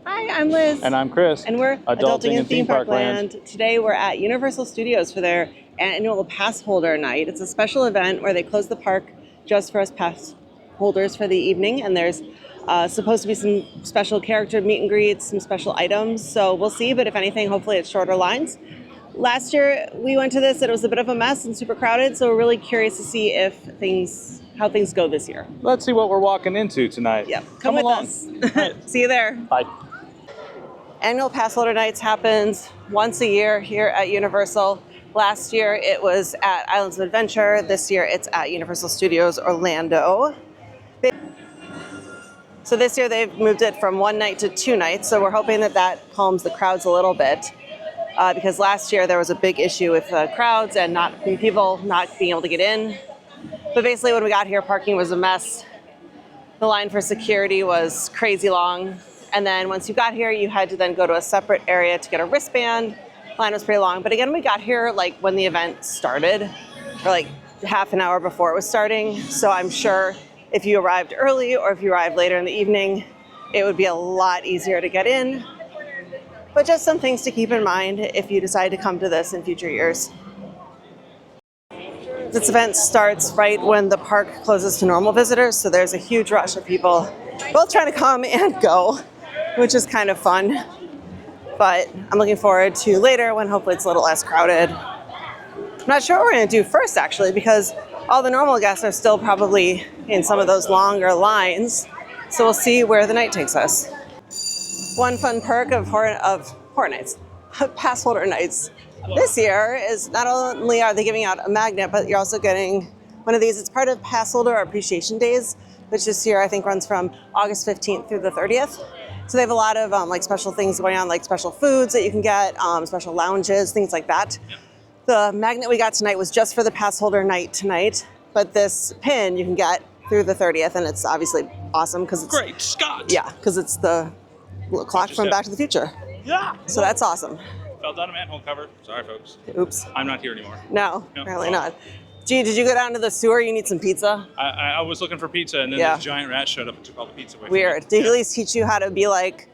Hi, I'm Liz. And I'm Chris. And we're Adulting in Theme Park Land. Today we're at Universal Studios for their annual Passholder night. It's a special event where they close the park just for us pass holders for the evening. And there's supposed to be some special character meet and greets, some special items. So we'll see, but if anything, hopefully it's shorter lines. Last year we went to this and it was a bit of a mess and super crowded. So we're really curious to see how things go this year. Let's see what we're walking into tonight. Yep, come with along. us. See you there. Bye. Annual Passholder Nights happens once a year here at Universal. Last year it was at Islands of Adventure. This year it's at Universal Studios Orlando. So this year they've moved it from one night to 2 nights. So we're hoping that calms the crowds a little bit. Because last year there was a big issue with crowds and people not being able to get in. But basically when we got here, parking was a mess. The line for security was crazy long. And then once you got here, you had to then go to a separate area to get a wristband. Line was pretty long. But again, we got here like when the event started, or like half an hour before it was starting. So I'm sure if you arrived early or if you arrived later in the evening, it would be a lot easier to get in. But just some things to keep in mind if you decide to come to this in future years. This event starts right when the park closes to normal visitors. So there's a huge rush of people both trying to come and go, which is kind of fun. But I'm looking forward to later when hopefully it's a little less crowded. I'm not sure what we're going to do first, actually, because all the normal guests are still probably in some of those longer lines. So we'll see where the night takes us. One fun perk of Horror Nights, Passholder Nights this year is not only are they giving out a magnet, but you're also getting one of these. It's part of Passholder Appreciation Days, which this year I think runs from August 15th through the 30th. So they have a lot of like special things going on, like special foods that you can get, special lounges, things like that. The magnet we got tonight was just for the Passholder night tonight, but this pin you can get through the 30th, and it's obviously awesome because it's Great Scott! Yeah, because it's the clock from Back to the Future. Yeah! So that's awesome. Fell down a manhole cover. Sorry, folks. Oops. I'm not here anymore. No, apparently not. Gee, did you go down to the sewer? You need some pizza? I was looking for pizza, and then this giant rat showed up and took all the pizza away. Weird. Did he at least teach you how to be like,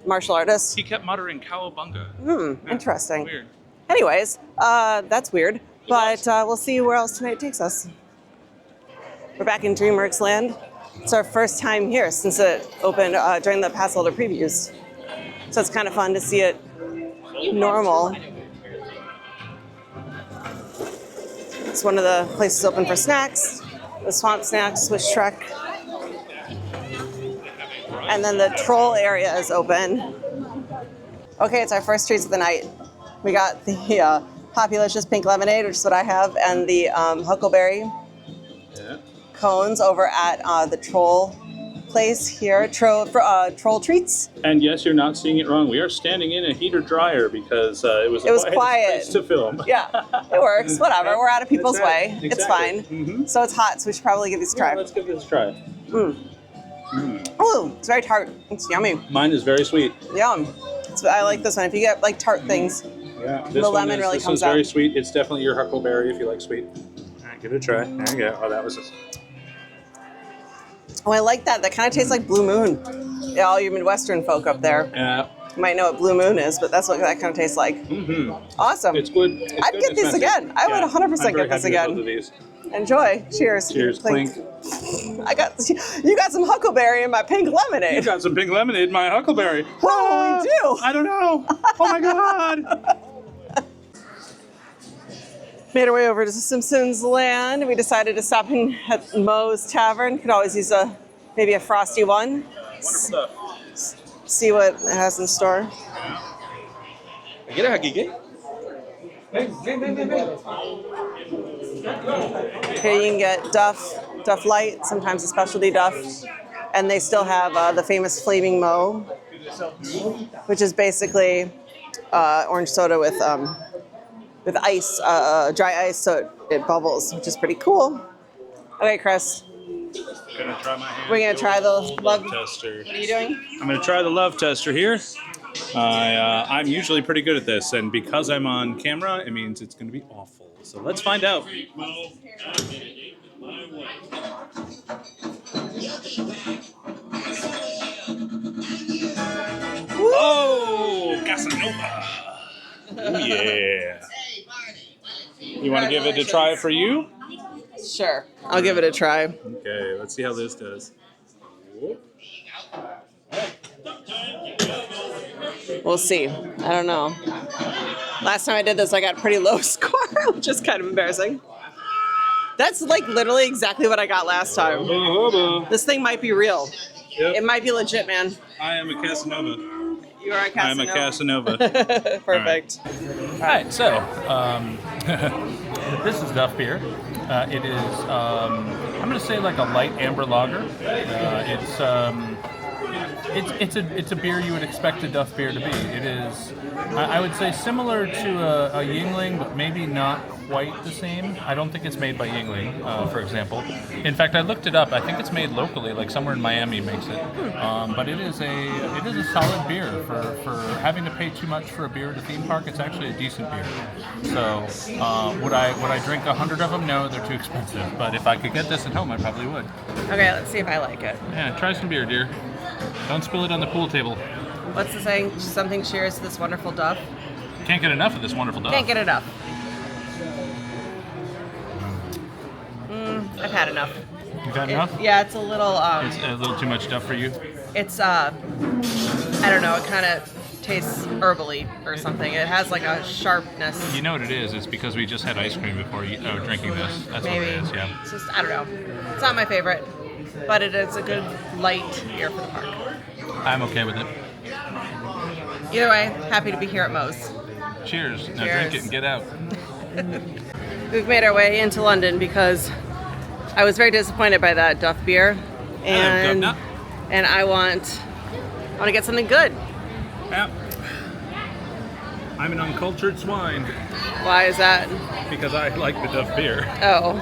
martial artist? He kept muttering cowabunga. Interesting. Weird. Anyways, that's weird. But we'll see where else tonight takes us. We're back in DreamWorks Land. It's our first time here since it opened during the Passholder previews. So it's kind of fun to see it normal. It's one of the places open for snacks, the Swamp Snacks with Shrek. And then the troll area is open. Okay, it's our first treats of the night. We got the Populicious Pink Lemonade, which is what I have, and the Huckleberry cones over at the troll place here, Troll Treats. And yes, you're not seeing it wrong. We are standing in a heater dryer because it was quiet space to film. Yeah, it works. Whatever. We're out of people's way. Exactly. It's fine. Mm-hmm. So it's hot, so we should probably give this a try. Let's give this a try. Oh, it's very tart. It's yummy. Mine is very sweet. Yum. I like this one. If you get like tart things, the lemon really comes out. This one's very sweet. It's definitely your Huckleberry if you like sweet. All right, give it a try. There you go. Oh, that was just... Oh, I like that. That kind of tastes like Blue Moon. Yeah, all you Midwestern folk up there. Yeah. You might know what Blue Moon is, but that's what that kind of tastes like. Awesome. It's good. I'd get these again. I would 100% get this again. Both of these. Enjoy. Cheers. Cheers. Clink. You got some Huckleberry in my pink lemonade. You got some pink lemonade in my Huckleberry. What will we do? I don't know. Oh my God. Made our way over to Simpsons Land. We decided to stop in at Moe's Tavern. Could always use maybe a frosty one. Wonderful stuff. See what it has in store. Here you can get Duff Light, sometimes a specialty Duff, and they still have the famous Flaming Moe, which is basically orange soda with ice, dry ice, so it bubbles, which is pretty cool. Okay, Chris. We're gonna try the love tester. What are you doing? I'm gonna try the love tester here. I'm usually pretty good at this, and because I'm on camera, it means it's gonna be awful. So let's find out. Casanova. Oh yeah. You want to give it a try for you? Sure, I'll give it a try. Okay, let's see how this does. We'll see. I don't know. Last time I did this, I got a pretty low score, which is kind of embarrassing. That's like literally exactly what I got last time. This thing might be real. Yep. It might be legit, man. I am a Casanova. You are a Casanova. I'm a Casanova. Perfect. All right, so this is Duff beer. It is, I'm going to say like a light amber lager. It's a beer you would expect a Duff beer to be. It is, I would say, similar to a Yingling, but maybe not quite the same. I don't think it's made by Yingling, for example. In fact, I looked it up. I think it's made locally, like somewhere in Miami makes it. But it is a solid beer for having to pay too much for a beer at a theme park. It's actually a decent beer. So would I drink 100 of them? No, they're too expensive. But if I could get this at home, I probably would. Okay, let's see if I like it. Yeah, try some beer, dear. Don't spill it on the pool table. What's the saying? Something cheers to this wonderful Duff. Can't get enough of this wonderful Duff. Can't get enough. I've had enough. You've had enough? Yeah, it's a little. It's a little too much Duff for you. It's I don't know. It kind of tastes herbally or something. It has like a sharpness. You know what it is? It's because we just had ice cream before drinking this. That's Maybe. what it is. Yeah. It's just I don't know. It's not my favorite, but it is a good light beer for the park. I'm okay with it. Either way, happy to be here at Moe's. Cheers. Now Cheers. drink it and get out. We've made our way into London because I was very disappointed by that Duff beer, and Hello, and I want to get something good. Yeah. I'm an uncultured swine Why is that? because I like the Duff beer. Oh,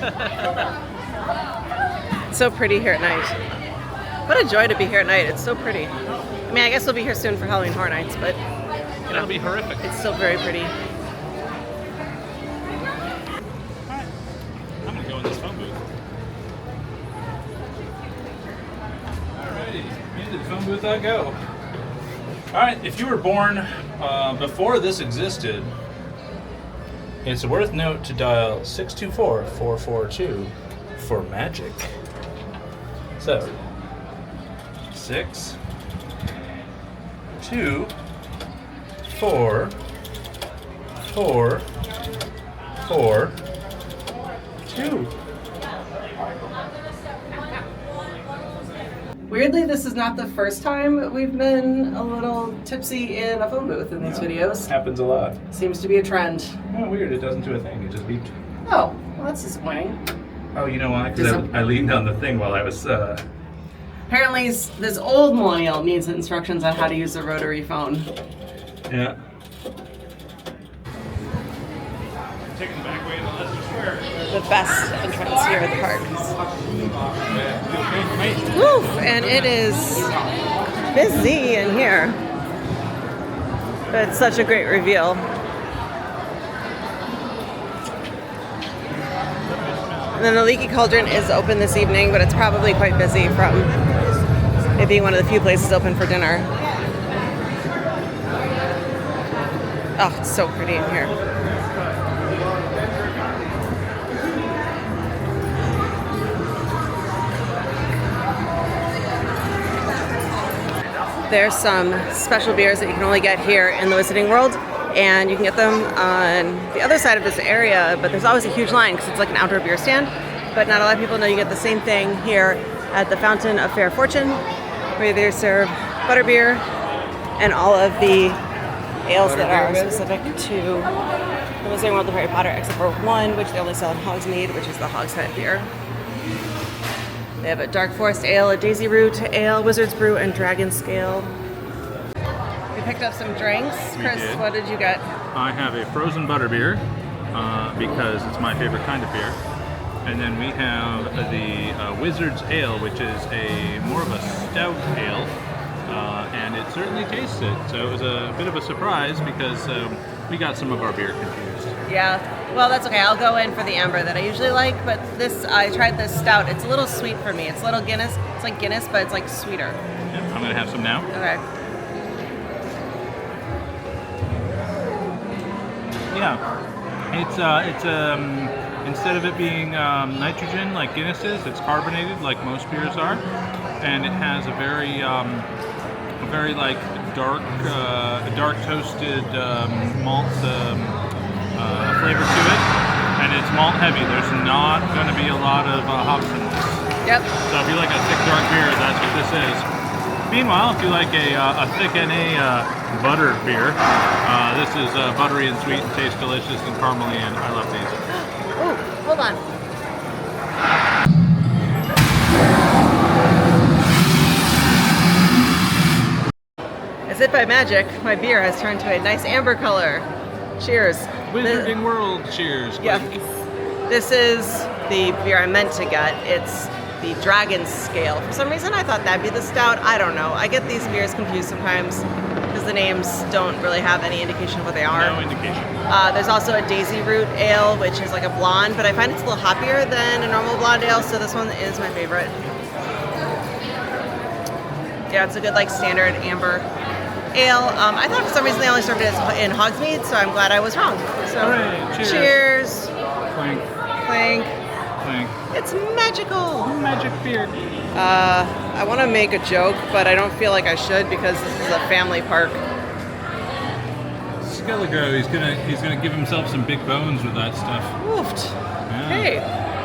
it's so pretty here at night. What a joy to be here at night. It's so pretty. I mean, I guess we'll be here soon for Halloween Horror Nights, but That'll be horrific. it's still very pretty. I'm gonna go in this phone booth. Alrighty, into the phone booth I go. Alright, if you were born before this existed, it's worth note to dial 624-442 for magic. So, 6, 2, 4, 4, 4, 2. Weirdly, this is not the first time we've been a little tipsy in a phone booth in these videos. Happens a lot. Seems to be a trend. Oh, weird. It doesn't do a thing. It just beeped. Oh, well, that's disappointing. Oh, you know why? Because I leaned on the thing while I was... Apparently, this old millennial needs instructions on how to use a rotary phone. Yeah. Taking the back way to Leicester Square. The best entrance here at the park. Woo! And it is busy in here. But it's such a great reveal. And then the Leaky Cauldron is open this evening, but it's probably quite busy from it being one of the few places open for dinner. Oh, it's so pretty in here. There's some special beers that you can only get here in the Wizarding World, and you can get them on the other side of this area, but there's always a huge line because it's like an outdoor beer stand. But not a lot of people know you get the same thing here at the Fountain of Fair Fortune, where they serve butterbeer and all of the ales that are specific to the Wizarding World of Harry Potter, except for one, which they only sell in Hogsmeade, which is the Hogshead beer. They have a Dark Forest Ale, a Daisy Root Ale, Wizard's Brew, and Dragon Scale. We picked up some drinks. Chris, what did you get? I have a frozen butterbeer because it's my favorite kind of beer. And then we have the Wizard's Ale, which is more of a stout ale. And it certainly tastes it. So it was a bit of a surprise because we got some of our beer confused. Yeah, well, that's okay. I'll go in for the amber that I usually like, but I tried this stout. It's a little sweet for me. It's a little Guinness. It's like Guinness, but it's like sweeter. Yeah, I'm going to have some now. Okay. Yeah, it's instead of it being nitrogen like Guinness is, it's carbonated like most beers are, and it has a very like dark toasted malt flavor to it, and it's malt heavy. There's not going to be a lot of hops in this. Yep. So if you like a thick dark beer, that's what this is. Meanwhile, if you like a thick NA buttered beer, this is buttery and sweet and tastes delicious and caramely, and I love these. Oh, hold on. As if by magic, my beer has turned to a nice amber color. Cheers. Wizarding World, cheers. Yeah. This is the beer I meant to get. It's the Dragon Scale. For some reason, I thought that'd be the stout. I don't know. I get these beers confused sometimes because the names don't really have any indication of what they are. No indication. There's also a Daisy Root Ale, which is like a blonde, but I find it's a little hoppier than a normal blonde ale, so this one is my favorite. Yeah, it's a good like standard amber ale. I thought for some reason they only served it in Hogsmeade, so I'm glad I was wrong. So, hooray, cheers. Cheers. Clink, Clink. clink. It's magical. Magic beer. I want to make a joke, but I don't feel like I should because this is a family park. Skelligro, he's gonna give himself some big bones with that stuff. Woofed. Yeah. Hey.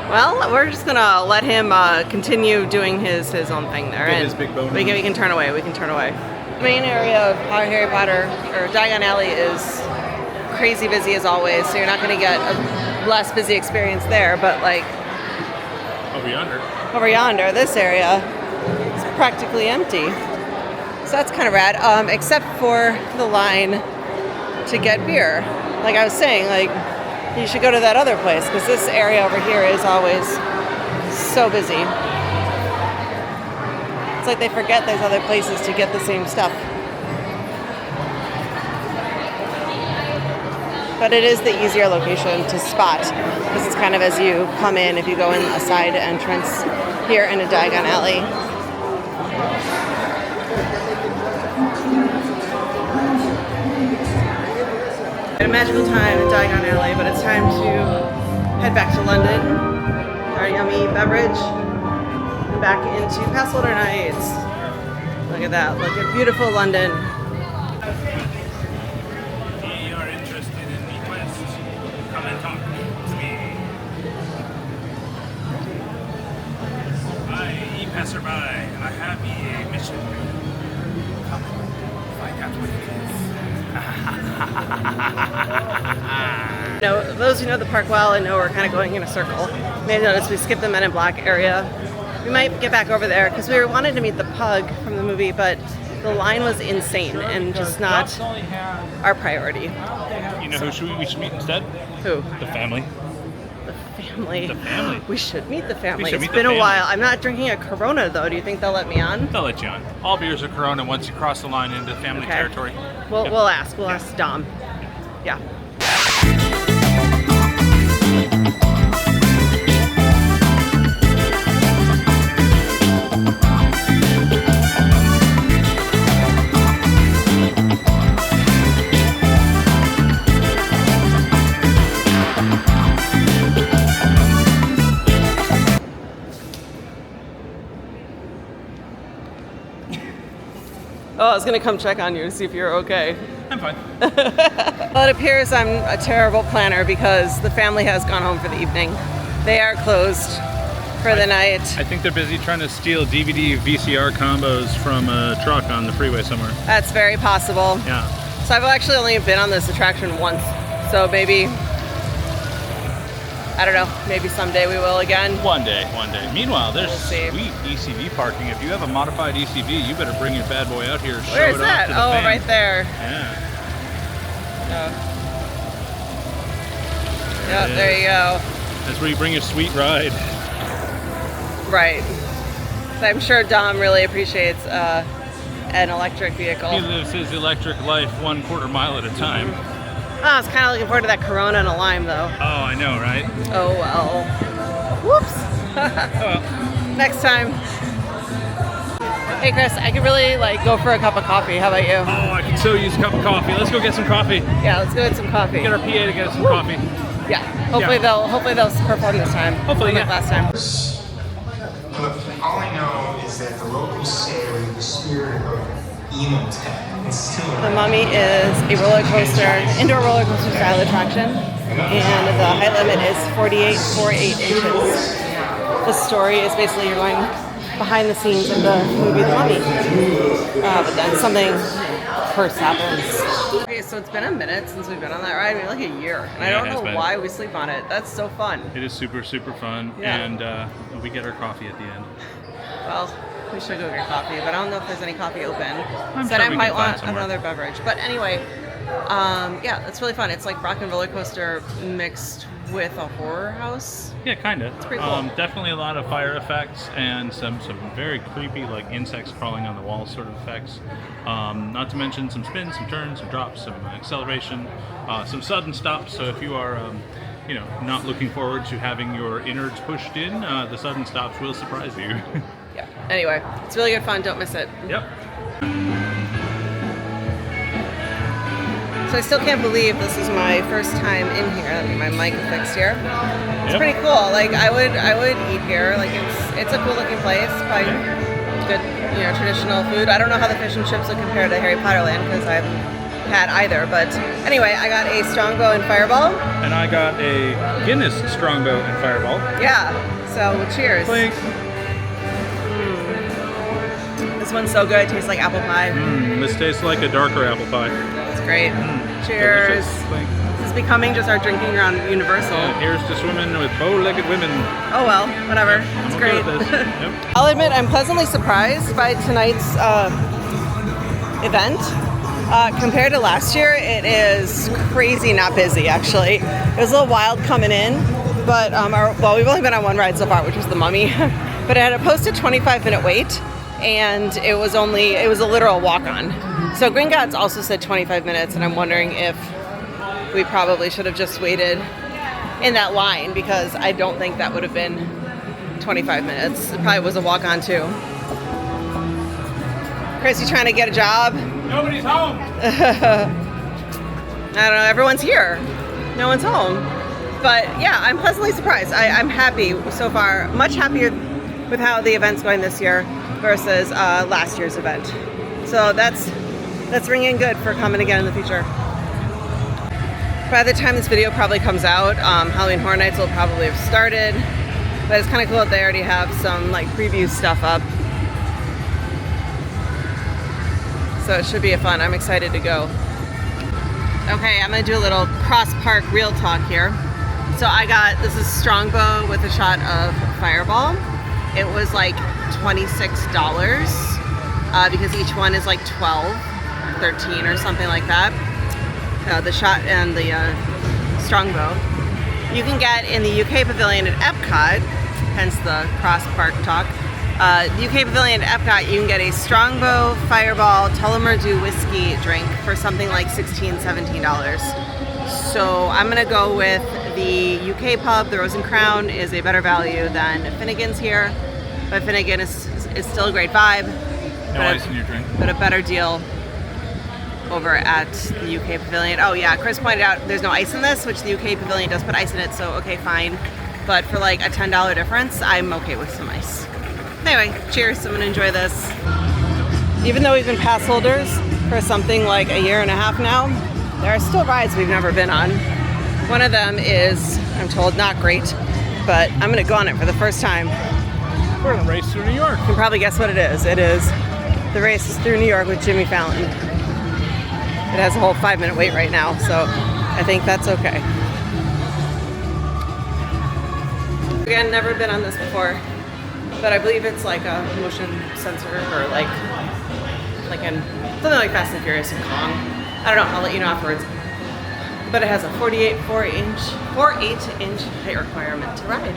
Well, we're just gonna let him continue doing his own thing there. Get and his big bone we can turn away. We can turn away. The main area of Harry Potter or Diagon Alley is crazy busy as always, so you're not gonna get a less busy experience there. But like over yonder, this area is practically empty. So that's kind of rad, except for the line to get beer. Like I was saying, like you should go to that other place because this area over here is always so busy. It's like they forget there's other places to get the same stuff. But it is the easier location to spot because it's kind of as you come in, if you go in a side entrance here in a Diagon Alley. Had a magical time in Diagon Alley, but it's time to head back to London. Our yummy beverage. And back into Passholder nights. Look at that. Look at beautiful London. If you are interested in the quest, come and talk to me. I, passerby, I have a mission. Come find out what it is. Now, those who know the park well and know we're kind of going in a circle may have noticed we skipped the Men in Black area. We might get back over there because we wanted to meet the pug from the movie, but the line was insane and just not our priority. You know who we should meet instead? Who? The family. The family. The family. We should meet the family. We should It's meet been the a family. while. I'm not drinking a Corona though. Do you think they'll let me on? They'll let you on. All beers are Corona once you cross the line into family Okay. territory. We'll Yep. we'll ask. We'll ask Dom. Yeah. Oh, I was gonna come check on you to see if you're okay. I'm fine. Well, it appears I'm a terrible planner because the family has gone home for the evening. They are closed for the night. I think they're busy trying to steal DVD VCR combos from a truck on the freeway somewhere. That's very possible. Yeah. So I've actually only been on this attraction once. So maybe, I don't know, maybe someday we will again. One day. Meanwhile, there's We'll see. sweet ECV parking. If you have a modified ECV, you better bring your bad boy out here. Show Where is it off that? to the Oh, fans. right there. Yeah. Yeah, there you go. That's where you bring your sweet ride. Right. So I'm sure Dom really appreciates an electric vehicle. He lives his electric life 1/4 mile at a time. Oh, I was kind of looking forward to that Corona and a lime, though. Oh, I know, right? Oh, well. Whoops. Oh, well. Next time. Hey Chris, I could really like go for a cup of coffee. How about you? Oh, I could so use a cup of coffee. Let's go get some coffee. Yeah, let's go get some coffee. Get our PA to get us some coffee. Yeah. Hopefully they'll perform this time. Hopefully, like yeah. last time. But all I know is that the locals say the spirit of emo tech is still The around. Mummy is a roller coaster, indoor roller coaster style attraction, and the height limit is 48.48 inches. The story is basically you're going behind the scenes of the movie The Mummy, but then something, of course, happens. Okay, so it's been a minute since we've been on that ride, maybe like a year, and I Yeah, don't it has know been. why we sleep on it. That's so fun. It is super, super fun, Yeah. and we get our coffee at the end. Well, we should go get coffee, but I don't know if there's any coffee open. I'm Said sure I we might can find want somewhere. another beverage. But anyway, yeah, it's really fun. It's like rock and roller coaster mixed with a horror house. Yeah, kind of. It's pretty cool. Definitely a lot of fire effects and some very creepy, like insects crawling on the wall sort of effects. Not to mention some spins, some turns, some drops, some acceleration, some sudden stops. So if you are, not looking forward to having your innards pushed in, the sudden stops will surprise you. Yeah. Anyway, it's really good fun. Don't miss it. Yep. So I still can't believe this is my first time in here. Let me get my mic fixed here. It's Yep. pretty cool. Like I would eat here. Like it's a cool looking place. Probably good, traditional food. I don't know how the fish and chips would compare to Harry Potter Land because I haven't had either. But anyway, I got a Strongbow and Fireball. And I got a Guinness Strongbow and Fireball. Yeah. So cheers. Clink. This one's so good. It tastes like apple pie. This tastes like a darker apple pie. It's great. Cheers. Delicious. Clink. This is becoming just our drinking around Universal. And here's to swimming with bow-legged women. Oh well, whatever. I'm It's okay great. with this. Yep. I'll admit I'm pleasantly surprised by tonight's event. Compared to last year, it is crazy not busy actually. It was a little wild coming in, but we've only been on one ride so far, which was the Mummy. But it had a posted 25-minute wait, and it was a literal walk-on. So Gringotts also said 25 minutes, and I'm wondering if we probably should have just waited in that line because I don't think that would have been 25 minutes. It probably was a walk-on too. Chris, you trying to get a job? Nobody's home. I don't know, everyone's here. No one's home. But yeah, I'm pleasantly surprised. I'm happy so far, much happier with how the event's going this year versus last year's event. So that's ringing good for coming again in the future. By the time this video probably comes out, Halloween Horror Nights will probably have started. But it's kind of cool that they already have some like preview stuff up. So it should be fun. I'm excited to go. Okay, I'm gonna do a little cross-park real talk here. So this is Strongbow with a shot of Fireball. It was like $26 because each one is like 12 or 13 or something like that. The shot and the Strongbow. You can get in the UK Pavilion at Epcot, hence the cross-park talk. The UK Pavilion at Epcot, you can get a Strongbow, Fireball, Tullamore Dew whiskey drink for something like $16, $17. So I'm gonna go with the UK pub. The Rose and Crown is a better value than Finnegan's here, but Finnegan is still a great vibe. No ice in your drink. But a better deal over at the UK Pavilion. Oh yeah, Chris pointed out there's no ice in this, which the UK Pavilion does put ice in it, so okay, fine. But for like a $10 difference, I'm okay with some ice. Anyway, cheers, I'm gonna enjoy this. Even though we've been pass holders for something like a year and a half now, there are still rides we've never been on. One of them is, I'm told, not great, but I'm gonna go on it for the first time. We're gonna race through New York. You can probably guess what it is. It is the race through New York with Jimmy Fallon. It has a whole 5-minute wait right now, so I think that's okay. Again, never been on this before, but I believe it's like a motion sensor or like something like Fast and Furious and Kong. I don't know, I'll let you know afterwards. But it has a 48-inch height requirement to ride.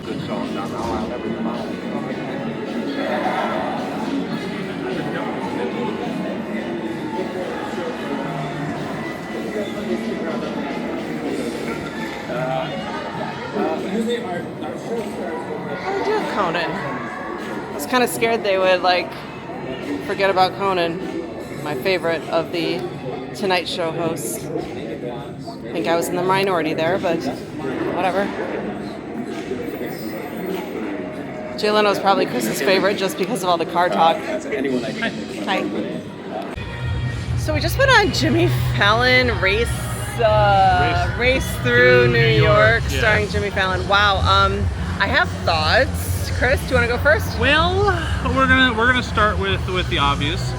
Good song down now, I'll never come out. Oh, do Conan. I was was kind of scared they would like forget about Conan, my favorite of the Tonight Show hosts. I think I was in the minority there, but whatever. Jay Leno's probably Chris's favorite just because of all the car talk. Hi. So we just went on Jimmy Fallon race through New York, yeah. starring Jimmy Fallon. Wow. I have thoughts. Chris, do you want to go first? Well, we're gonna start with the obvious.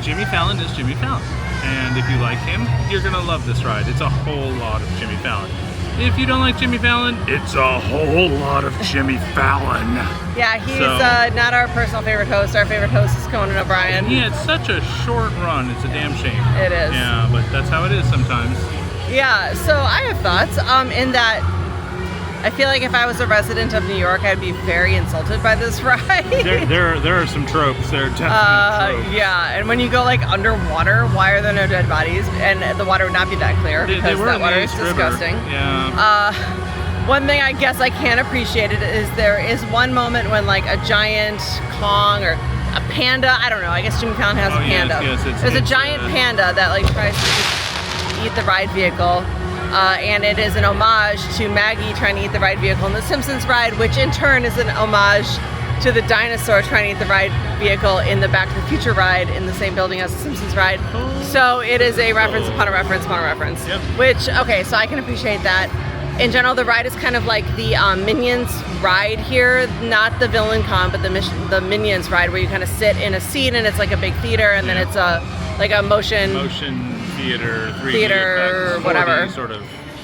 Jimmy Fallon is Jimmy Fallon, and if you like him, you're gonna love this ride. It's a whole lot of Jimmy Fallon. If you don't like Jimmy Fallon, it's a whole lot of Jimmy Fallon. Yeah, he's not our personal favorite host. Our favorite host is Conan O'Brien. He had such a short run. It's a damn shame. It is. Yeah, but that's how it is sometimes. Yeah, so I have thoughts in that I feel like if I was a resident of New York, I'd be very insulted by this ride. There are some tropes. There are definitely tropes. Yeah, and when you go like underwater, why are there no dead bodies? And the water would not be that clear because that water is disgusting. Yeah. One thing I guess I can appreciate it is there is one moment when like a giant Kong or a panda, I don't know, I guess Jimmy Fallon has a panda. Yes, There's a giant panda that like tries to just eat the ride vehicle. And it is an homage to Maggie trying to eat the ride vehicle in the Simpsons ride, which in turn is an homage to the dinosaur trying to eat the ride vehicle in the Back to the Future ride in the same building as the Simpsons ride. So it is a reference upon a reference upon a reference. Yep. Which, okay, so I can appreciate that. In general, the ride is kind of like the Minions ride here, not the Villain Con, but the Minions ride where you kind of sit in a seat and it's like a big theater, and then it's a motion theater, 3D theater, effects, whatever sort of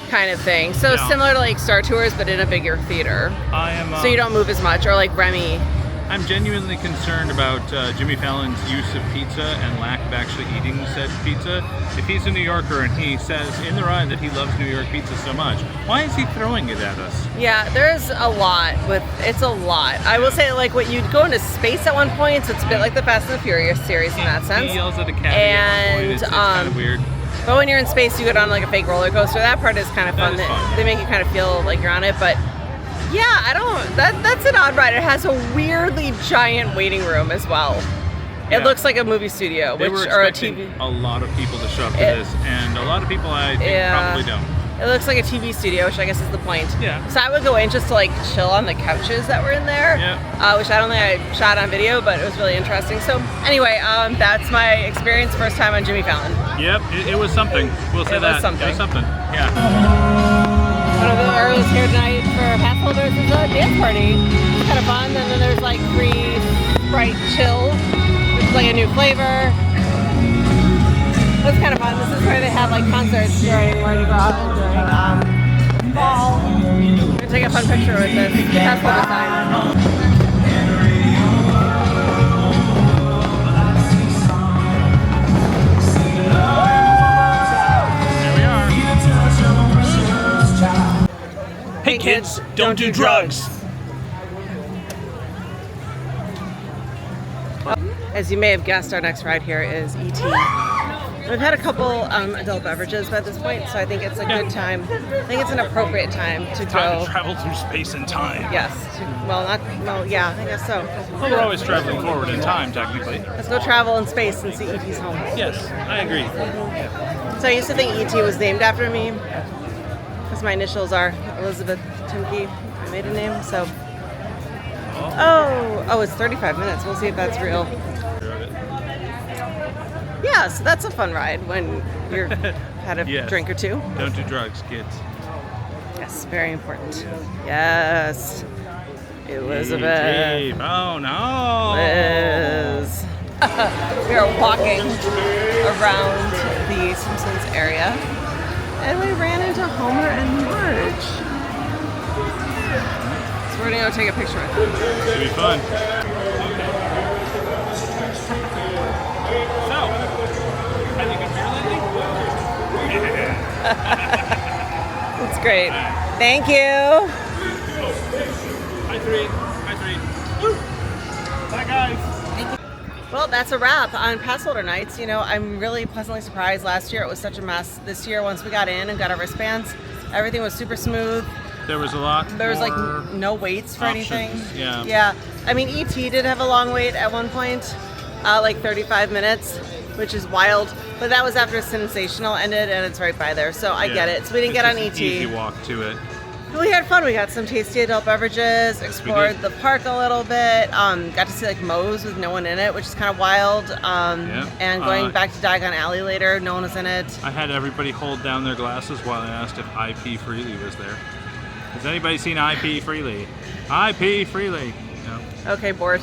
kind of thing. So similar to like Star Tours, but in a bigger theater. I am. So you don't move as much, or like Remy. I'm genuinely concerned about Jimmy Fallon's use of pizza and lack of actually eating said pizza. If he's a New Yorker and he says in the ride that he loves New York pizza so much, why is he throwing it at us? Yeah, there's a lot it's a lot. I will say, like, when you go into space at one point, so it's a bit like the Fast and the Furious series in that sense. He yells at a cat at one point. It's kind of weird. But when you're in space, you go down like a fake roller coaster. That part is kind of fun. That is fun. They make you kind of feel like you're on it, but yeah, that's an odd ride. It has a weirdly giant waiting room as well. It looks like a movie studio, or a TV. A lot of people to show up to this, and a lot of people I think probably don't. It looks like a TV studio, which I guess is the point. Yeah. So I would go in just to like chill on the couches that were in there, which I don't think I shot on video, but it was really interesting. So anyway, that's my experience first time on Jimmy Fallon. Yep, it was something. We'll say that. It was something. Yeah. One of the earliest here tonight for Passholders is a dance party. It's kind of fun. And then there's like free Sprite Chill, which is like a new flavor. That's kind of fun. This is where they have like concerts during Mardi Gras during fall. I'm gonna take a fun picture with this Passholder sign. Hey kids, don't do drugs. As you may have guessed, our next ride here is E.T. We've had a couple adult beverages by this point, so I think it's a good time. I think it's an appropriate time to Time to travel through space and time. Yes. I guess so. Well, we're always traveling forward in time, technically. Let's go travel in space and see E.T.'s home. Yes, I agree. So I used to think E.T. was named after me, because my initials are Elizabeth Timke, my maiden name, so. Oh, it's 35 minutes. We'll see if that's real. Yeah, so that's a fun ride when you're had a drink or two. Don't do drugs, kids. Yes, very important. Yes. Elizabeth. Oh no. Liz. We are walking around the Simpsons area, and we ran into Homer and Marge. So we're gonna go take a picture with them. It's gonna be fun. So, have you been here lately? That's great. Thank you. Hi, three. Woo. Bye, guys. Well, that's a wrap on Passholder nights. You know, I'm really pleasantly surprised. Last year it was such a mess. This year, once we got in and got our wristbands, everything was super smooth. There was a lot. There was like no waits for anything. Yeah. Yeah. I mean, E.T. did have a long wait at one point, like 35 minutes, which is wild. But that was after Sensational ended, and it's right by there, so I get it. So we didn't get on It's E.T. an easy walk to it. We had fun. We got some tasty adult beverages, explored the park a little bit, got to see like Moe's with no one in it, which is kind of wild. And going back to Diagon Alley later, no one was in it. I had everybody hold down their glasses while I asked if IP Freely was there. Has anybody seen IP Freely? IP Freely. No. Okay, bored.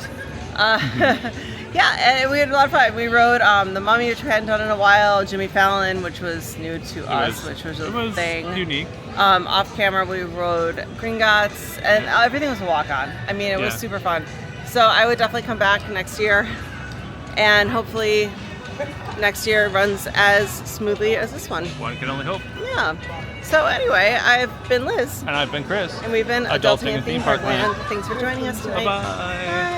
Yeah, and we had a lot of fun. We rode The Mummy, which we hadn't done in a while, Jimmy Fallon, which was new to us, which was a thing. Unique. Off camera, we rode Gringotts, and everything was a walk-on. I mean, it was super fun. So I would definitely come back next year, and hopefully next year runs as smoothly as this one. One can only hope. Yeah. So anyway, I've been Liz. And I've been Chris. And we've been Adulting in Theme Park Land. Thanks for joining us tonight. Bye-bye. Bye.